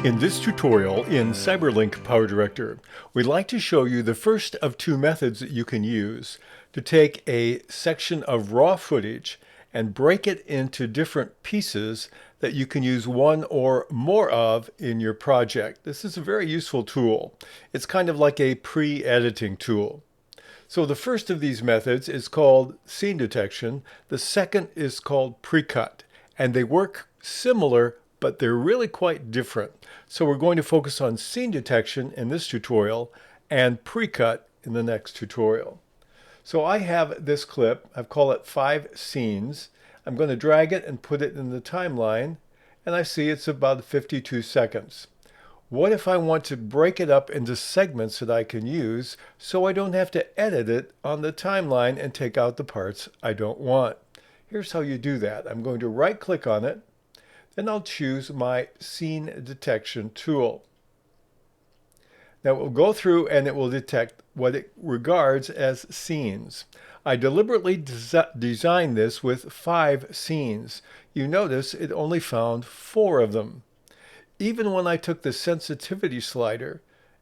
In this tutorial in CyberLink PowerDirector, we'd like to show you the first of two methods that you can use to take a section of raw footage and break it into different pieces that you can use one or more of in your project. This is a very useful tool. It's kind of like a pre-editing tool. So the first of these methods is called scene detection. The second is called pre-cut, and they work similar, but they're really quite different. So we're going to focus on scene detection in this tutorial and pre-cut in the next tutorial. So I have this clip. I've called it 5 scenes. I'm going to drag it and put it in the timeline, and I see it's about 52 seconds. What if I want to break it up into segments that I can use so I don't have to edit it on the timeline and take out the parts I don't want? Here's how you do that. I'm going to right-click on it, then I'll choose my scene detection tool. Now it will go through and it will detect what it regards as scenes. I deliberately designed this with 5 scenes. You notice it only found 4 of them. Even when I took the sensitivity slider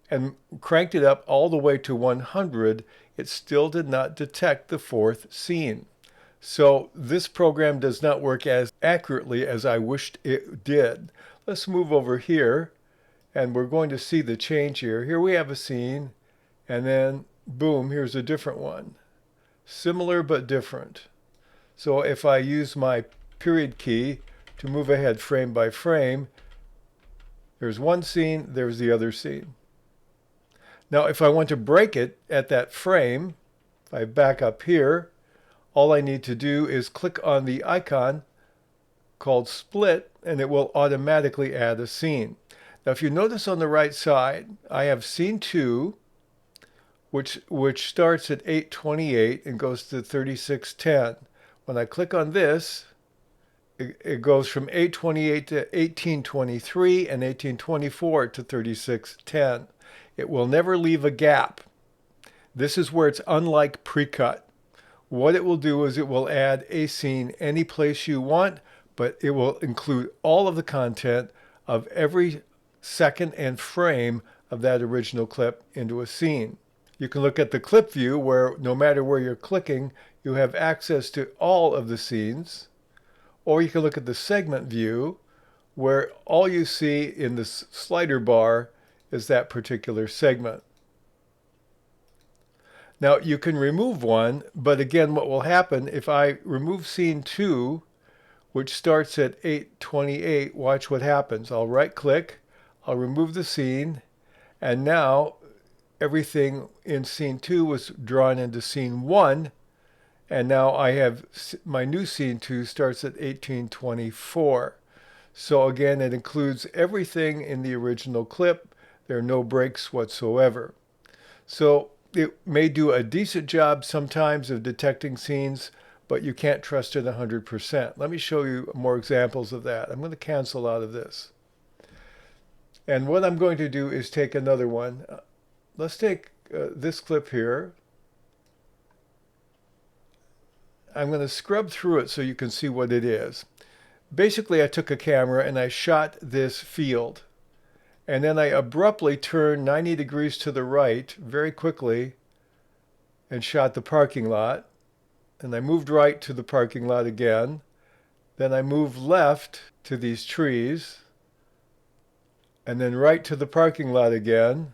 and cranked it up all the way to 100, it still did not detect the 4th scene. So this program does not work as accurately as I wished it did. Let's move over here, and we're going to see the change here. Here we have a scene, and then boom, here's a different one. Similar but different. So if I use my period key to move ahead frame by frame, there's one scene, there's the other scene. Now if I want to break it at that frame, if I back up here, all I need to do is click on the icon called split, and it will automatically add a scene. Now if you notice on the right side, I have scene 2, which starts at 8:28 and goes to 36:10. When I click on this, it goes from 8:28 to 18:23 and 18:24 to 36:10. It will never leave a gap. This is where it's unlike pre-cut. What it will do is it will add a scene any place you want, but it will include all of the content of every second and frame of that original clip into a scene. You can look at the clip view where no matter where you're clicking, you have access to all of the scenes. Or you can look at the segment view where all you see in the slider bar is that particular segment. Now you can remove one, but again what will happen if I remove scene 2, which starts at 8:28, watch what happens. I'll right click, I'll remove the scene, and now everything in scene 2 was drawn into scene 1, and now I have my new scene 2 starts at 18:24. So again, it includes everything in the original clip. There are no breaks whatsoever. So it may do a decent job sometimes of detecting scenes, but you can't trust it 100%. Let me show you more examples of that. I'm going to cancel out of this. And what I'm going to do is take another one. Let's take this clip here. I'm going to scrub through it so you can see what it is. Basically, I took a camera and I shot this field. And then I abruptly turned 90 degrees to the right very quickly and shot the parking lot. And I moved right to the parking lot again. Then I moved left to these trees. And then right to the parking lot again.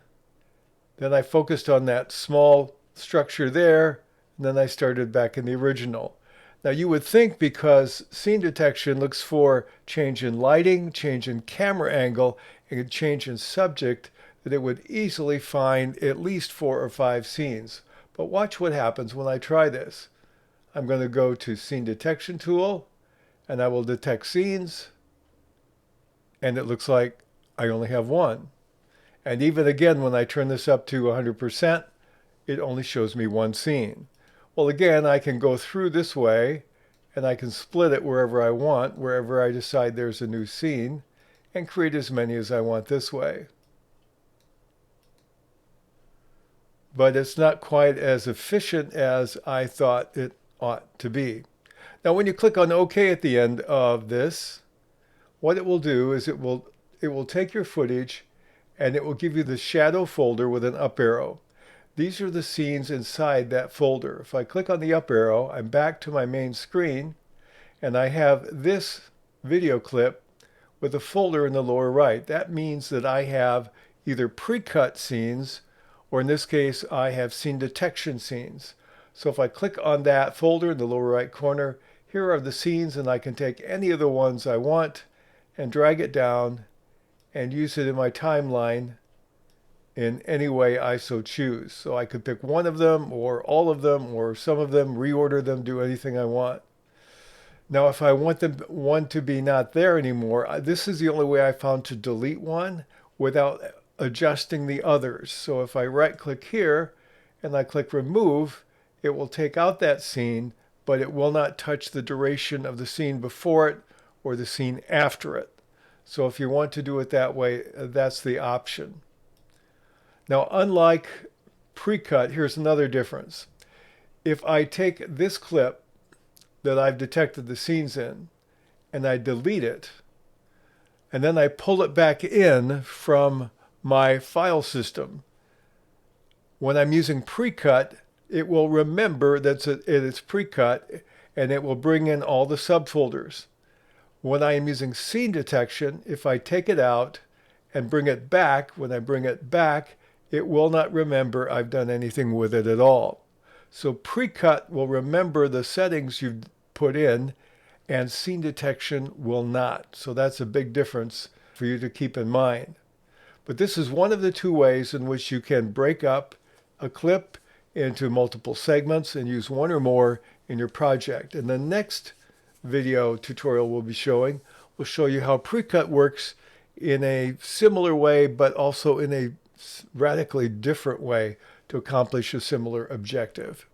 Then I focused on that small structure there. And then I started back in the original. Now you would think because scene detection looks for change in lighting, change in camera angle, and change in subject, that it would easily find at least 4 or 5 scenes. But watch what happens when I try this. I'm going to go to Scene Detection Tool, and I will detect scenes, and it looks like I only have 1. And even again, when I turn this up to 100%, it only shows me 1 scene. Well, again, I can go through this way, and I can split it wherever I want, wherever I decide there's a new scene, and create as many as I want this way. But it's not quite as efficient as I thought it ought to be. Now, when you click on OK at the end of this, what it will do is it will it will take your footage and it will give you the shadow folder with an up arrow. These are the scenes inside that folder. If I click on the up arrow, I'm back to my main screen, and I have this video clip with a folder in the lower right. That means that I have either pre-cut scenes, or in this case, I have scene detection scenes. So if I click on that folder in the lower right corner, here are the scenes, and I can take any of the ones I want and drag it down and use it in my timeline in any way I so choose. So I could pick one of them or all of them or some of them, reorder them, do anything I want. Now if I want one to be not there anymore, this is the only way I found to delete one without adjusting the others. So if I right click here and I click remove, it will take out that scene, but it will not touch the duration of the scene before it or the scene after it. So if you want to do it that way, that's the option. Now, unlike pre-cut, here's another difference. If I take this clip that I've detected the scenes in and I delete it, and then I pull it back in from my file system, when I'm using pre-cut, it will remember that it is pre-cut and it will bring in all the subfolders. When I am using scene detection, if I take it out and bring it back, when I bring it back, it will not remember I've done anything with it at all. So pre-cut will remember the settings you've put in, and scene detection will not. So that's a big difference for you to keep in mind. But this is one of the two ways in which you can break up a clip into multiple segments and use one or more in your project. And the next video tutorial we'll be showing will show you how pre-cut works in a similar way, but also in a radically different way to accomplish a similar objective.